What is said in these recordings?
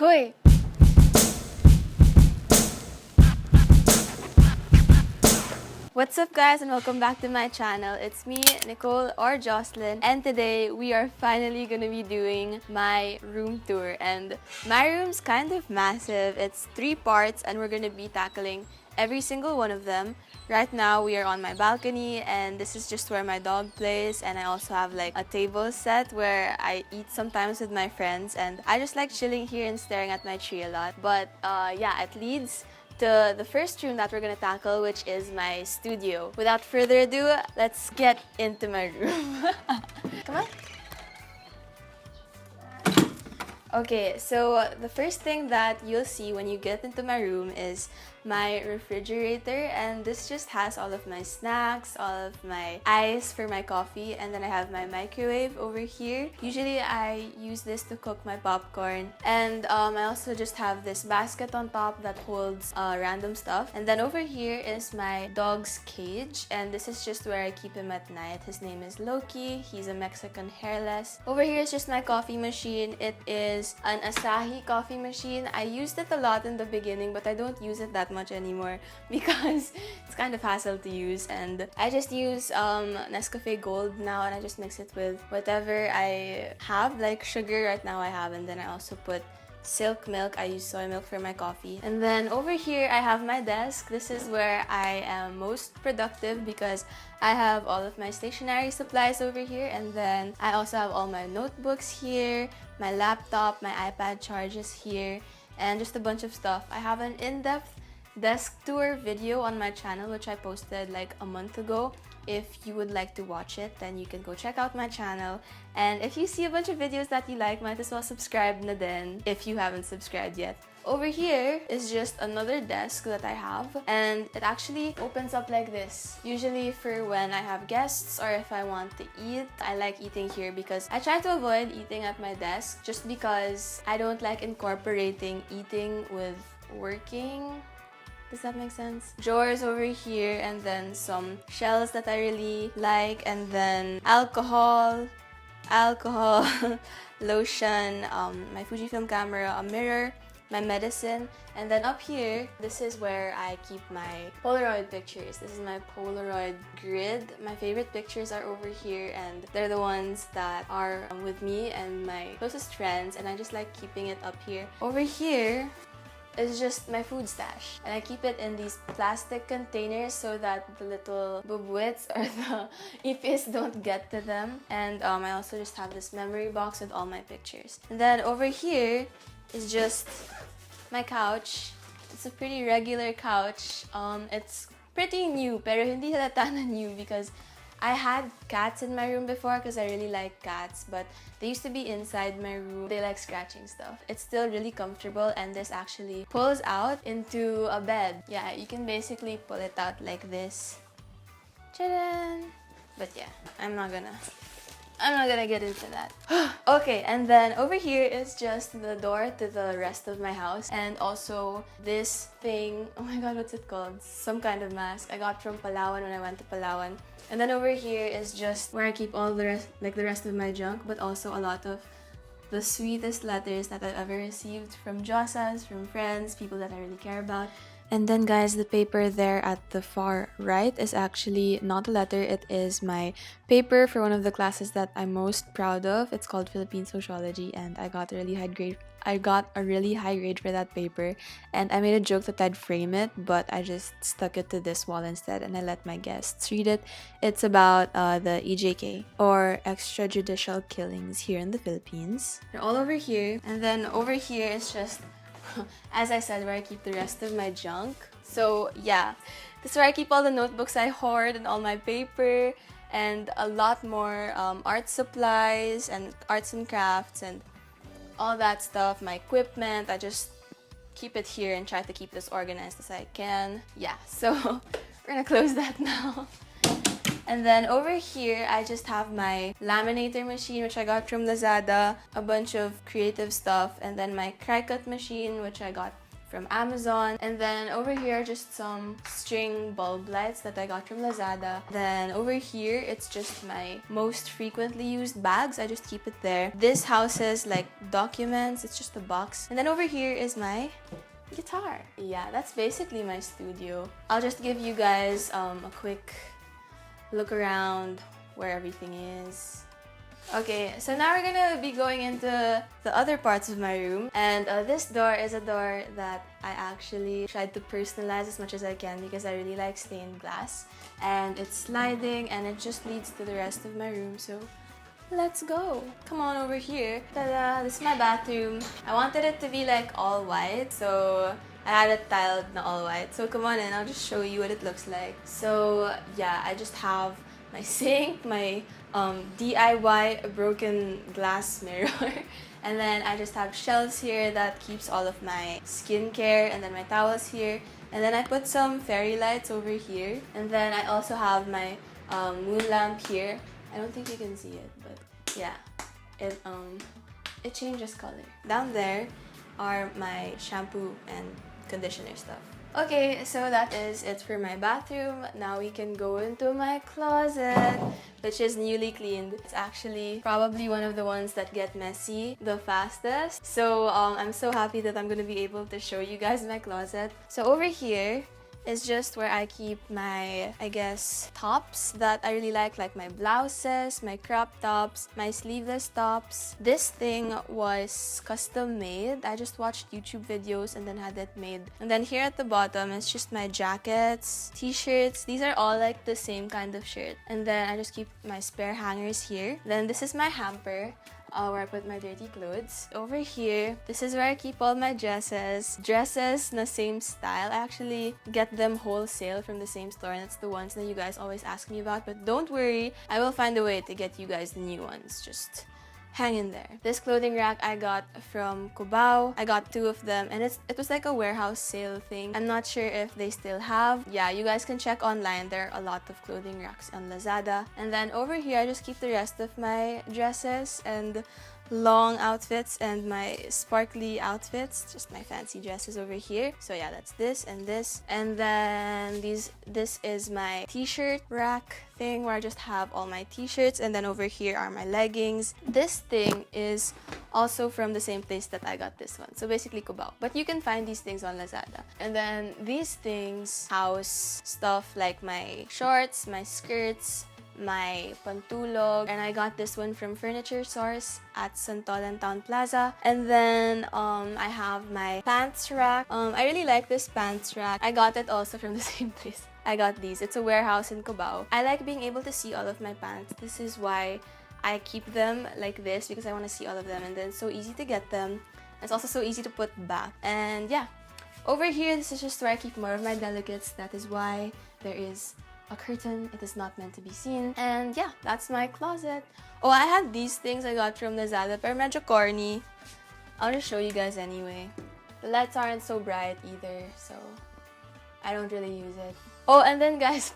Hoy! What's up guys, and welcome back to my channel. It's me, Nicole or Joslin, and today we are finally gonna be doing my room tour. And my room's kind of massive. It's 3 parts and we're gonna be tackling every single one of them. Right now we are on my balcony and this is just where my dog plays, and I also have like a table set where I eat sometimes with my friends, and I just like chilling here and staring at my tree a lot. But yeah, it leads to the first room that we're gonna tackle, which is my studio. Without further ado, let's get into my room. Come on. Okay, so the first thing that you'll see when you get into my room is my refrigerator, and this just has all of my snacks, all of my ice for my coffee, and then I have my microwave over here. Usually I use this to cook my popcorn, and I also just have this basket on top that holds random stuff. And then over here is my dog's cage, and this is just where I keep him at night. His name is Loki. He's a Mexican hairless. Over here is just my coffee machine. It is an Asahi coffee machine. I used it a lot in the beginning, but I don't use it that much anymore because it's kind of hassle to use, and I just use Nescafe Gold now, and I just mix it with whatever I have. Like sugar right now I have, and then I also put silk milk. I use soy milk for my coffee. And then over here I have my desk. This is where I am most productive because I have all of my stationery supplies over here, and then I also have all my notebooks here, my laptop, my iPad charges here, and just a bunch of stuff. I have an in-depth desk tour video on my channel which I posted like a month ago. If you would like to watch it, then you can go check out my channel. And if you see a bunch of videos that you like, might as well subscribe na din if you haven't subscribed yet. Over here is just another desk that I have, and it actually opens up like this. Usually for when I have guests or if I want to eat, I like eating here because I try to avoid eating at my desk just because I don't like incorporating eating with working. Does that make sense? Drawers over here, and then some shells that I really like, and then alcohol, lotion, my Fujifilm camera, a mirror, my medicine, and then up here, this is where I keep my Polaroid pictures. This is my Polaroid grid. My favorite pictures are over here, and they're the ones that are with me and my closest friends, and I just like keeping it up here. Over here is just my food stash, and I keep it in these plastic containers so that the little bubwits or the ipis don't get to them. And I also just have this memory box with all my pictures. And then over here is just my couch. It's a pretty regular couch. It's pretty new, pero hindi halata na new because I had cats in my room before because I really like cats, but they used to be inside my room. They like scratching stuff. It's still really comfortable, and this actually pulls out into a bed. Yeah, you can basically pull it out like this. Ta-da! But yeah, I'm not gonna get into that. Okay, and then over here is just the door to the rest of my house, and also this thing. Oh my god, what's it called? Some kind of mask I got from Palawan when I went to Palawan. And then over here is just where I keep all the rest, like the rest of my junk, but also a lot of the sweetest letters that I've ever received from Josas, from friends, people that I really care about. And then guys, the paper there at the far right is actually not a letter. It is my paper for one of the classes that I'm most proud of. It's called Philippine Sociology, and I got a really high grade for that paper, and I made a joke that I'd frame it, but I just stuck it to this wall instead, and I let my guests read it. It's about the EJK, or extrajudicial killings here in the Philippines. They're all over here, and then over here is just as I said, where I keep the rest of my junk. So yeah, this is where I keep all the notebooks I hoard and all my paper, and a lot more art supplies and arts and crafts and all that stuff, my equipment. I just keep it here and try to keep this organized as I can. Yeah, so we're gonna close that now. And then over here, I just have my laminator machine, which I got from Lazada, a bunch of creative stuff, and then my cry cut machine, which I got from Amazon. And then over here, just some string bulb lights that I got from Lazada. Then over here, it's just my most frequently used bags. I just keep it there. This houses like documents. It's just a box. And then over here is my guitar. Yeah, that's basically my studio. I'll just give you guys a quick look around where everything is. Okay, so now we're gonna be going into the other parts of my room. And this door is a door that I actually tried to personalize as much as I can because I really like stained glass. And it's sliding and it just leads to the rest of my room, so let's go. Come on over here. Ta-da! This is my bathroom. I wanted it to be like all white, so I had it tiled na all white. So come on in, I'll just show you what it looks like. So yeah, I just have my sink, my DIY broken glass mirror, and then I just have shelves here that keeps all of my skincare, and then my towels here, and then I put some fairy lights over here, and then I also have my moon lamp here. I don't think you can see it, but yeah, it changes color. Down there are my shampoo and conditioner stuff. Okay, so that is it for my bathroom. Now we can go into my closet, which is newly cleaned. It's actually probably one of the ones that get messy the fastest. So I'm so happy that I'm gonna be able to show you guys my closet. So over here is just where I keep my, I guess, tops that I really like my blouses, my crop tops, my sleeveless tops. This thing was custom made. I just watched YouTube videos and then had it made. And then here at the bottom is just my jackets, t-shirts. These are all like the same kind of shirt. And then I just keep my spare hangers here. Then this is my hamper, where I put my dirty clothes. Over here, this is where I keep all my dresses. Dresses na same style. I actually get them wholesale from the same store, and it's the ones that you guys always ask me about. But don't worry, I will find a way to get you guys the new ones. Just hang in there. This clothing rack I got from Cubao. I got 2 of them, and it was like a warehouse sale thing. I'm not sure if they still have. Yeah, you guys can check online. There are a lot of clothing racks on Lazada. And then over here, I just keep the rest of my dresses and long outfits and my sparkly outfits, just my fancy dresses over here. So yeah, that's this and this. And then this is my t-shirt rack thing where I just have all my t-shirts, and then over here are my leggings. This thing is also from the same place that I got this one, so basically Cubao. But you can find these things on Lazada. And then these things house stuff like my shorts, my skirts, my pantulog, and I got this one from Furniture Source at Santolan Town Plaza. And then I have my pants rack. I really like this pants rack. I got it also from the same place. I got these. It's a warehouse in Cubao. I like being able to see all of my pants. This is why I keep them like this, because I want to see all of them, and then it's so easy to get them. It's also so easy to put back. And yeah, over here, this is just where I keep more of my delicates. That is why there is a curtain. It is not meant to be seen. And yeah, that's my closet. Oh, I had these things I got from Lazada, pero medyo corny. I'll just show you guys anyway. The lights aren't so bright either, so I don't really use it. Oh, and then guys,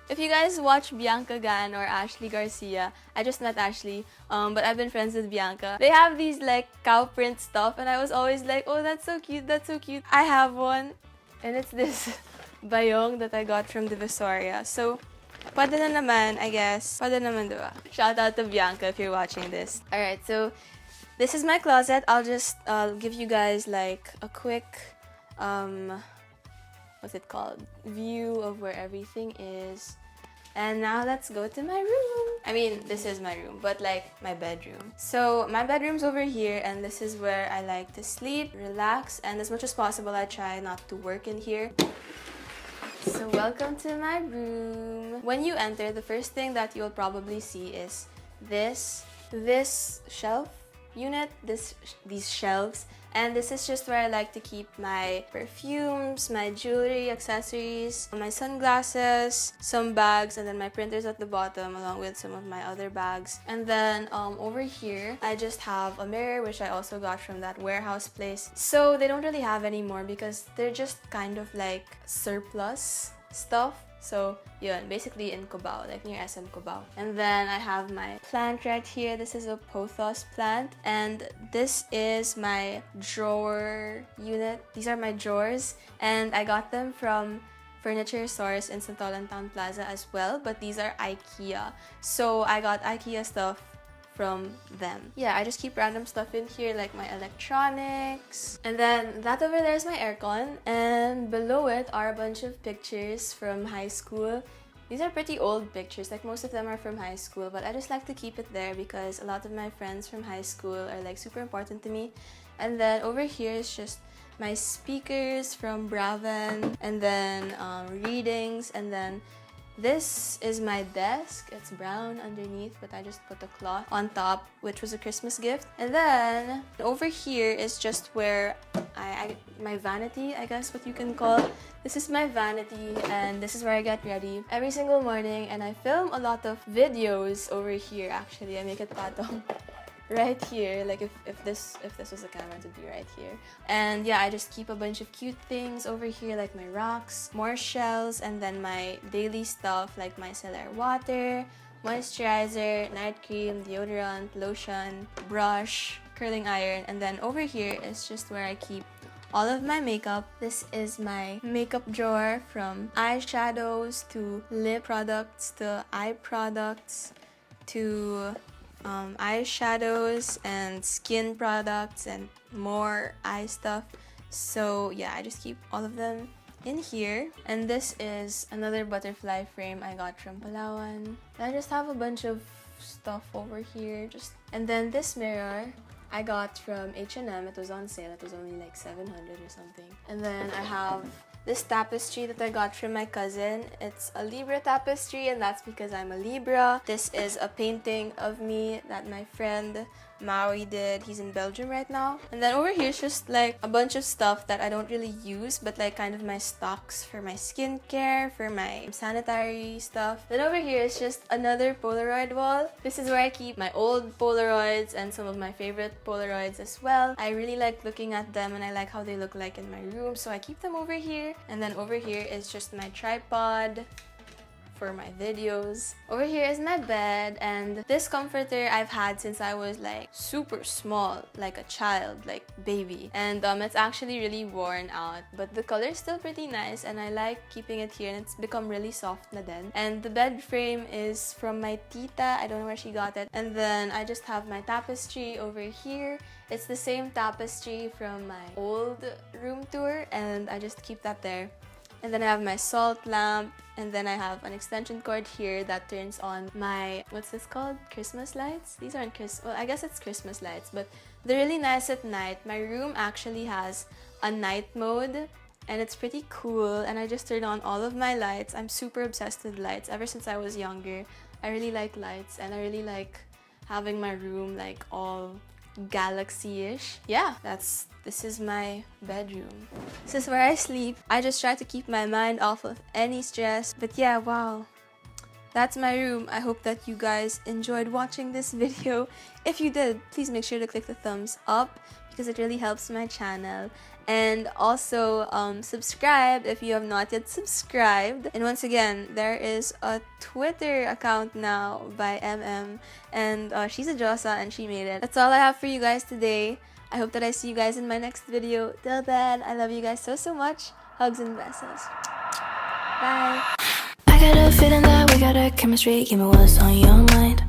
if you guys watch Bianca Gan or Ashley Garcia, I just met Ashley, but I've been friends with Bianca. They have these like cow print stuff, and I was always like, oh, that's so cute, that's so cute. I have one, and it's this bayong that I got from Divisoria. So, pwede na naman, I guess. Pwede naman, diba? Shout out to Bianca if you're watching this. Alright, so this is my closet. I'll just give you guys like a quick, what's it called? View of where everything is. And now let's go to my room. I mean, this is my room, but like my bedroom. So my bedroom's over here, and this is where I like to sleep, relax, and as much as possible, I try not to work in here. So welcome to my room. When you enter, the first thing that you'll probably see is this shelf unit, these shelves. And this is just where I like to keep my perfumes, my jewelry, accessories, my sunglasses, some bags, and then my printers at the bottom along with some of my other bags. And then over here, I just have a mirror, which I also got from that warehouse place. So they don't really have any more because they're just kind of like surplus. stuff. So yun, basically in Cubao, like near SM Cubao. And then I have my plant right here. This is a pothos plant, and this is my drawer unit. These are my drawers, and I got them from furniture stores in Santolan Town Plaza as well, but these are IKEA. So I got IKEA stuff from them. Yeah, I just keep random stuff in here like my electronics. And then that over there is my aircon, and below it are a bunch of pictures from high school. These are pretty old pictures, like most of them are from high school, but I just like to keep it there because a lot of my friends from high school are like super important to me. And then over here is just my speakers from Braven, and then readings, and then this is my desk. It's brown underneath, but I just put a cloth on top, which was a Christmas gift. And then over here is just where my vanity, I guess what you can call. This is my vanity, and this is where I get ready every single morning. And I film a lot of videos over here. Actually, I make it patong right here, like if this was a camera, it would be right here. And yeah, I just keep a bunch of cute things over here, like my rocks, more shells, and then my daily stuff like my micellar water, moisturizer, night cream, deodorant, lotion, brush, curling iron. And then over here is just where I keep all of my makeup. This is my makeup drawer, from eyeshadows to lip products to eye products to eyeshadows and skin products and more eye stuff. So yeah, I just keep all of them in here. And this is another butterfly frame I got from Palawan. I just have a bunch of stuff over here. And then this mirror I got from H&M. It was on sale. It was only like 700 or something. And then I have this tapestry that I got from my cousin. It's a Libra tapestry, and that's because I'm a Libra. This is a painting of me that my friend Maui did. He's in Belgium right now. And then over here is just like a bunch of stuff that I don't really use, but like kind of my stocks for my skincare, for my sanitary stuff. Then over here is just another Polaroid wall. This is where I keep my old Polaroids and some of my favorite Polaroids as well. I really like looking at them, and I like how they look like in my room, so I keep them over here. And then over here is just my tripod for my videos. Over here is my bed, and this comforter I've had since I was like super small, like a child, like baby. And it's actually really worn out, but the color is still pretty nice, and I like keeping it here, and it's become really soft na din. And the bed frame is from my tita. I don't know where she got it. And then I just have my tapestry over here. It's the same tapestry from my old room tour, and I just keep that there. And then I have my salt lamp, and then I have an extension cord here that turns on my, what's this called? Christmas lights? These aren't well, I guess it's Christmas lights, but they're really nice at night. My room actually has a night mode, and it's pretty cool, and I just turn on all of my lights. I'm super obsessed with lights ever since I was younger. I really like lights, and I really like having my room like all galaxy-ish. Yeah, this is my bedroom. This is where I sleep. I just try to keep my mind off of any stress. But yeah, wow, that's my room. I hope that you guys enjoyed watching this video. If you did, please make sure to click the thumbs up because it really helps my channel. And also subscribe if you have not yet subscribed. And once again, there is a Twitter account now by MM, and she's a Josa and she made it. That's all I have for you guys today. I hope that I see you guys in my next video. Till then, I love you guys so much. Hugs and besos. Bye. I got a feeling that we got a chemistry. Give me what's on your mind.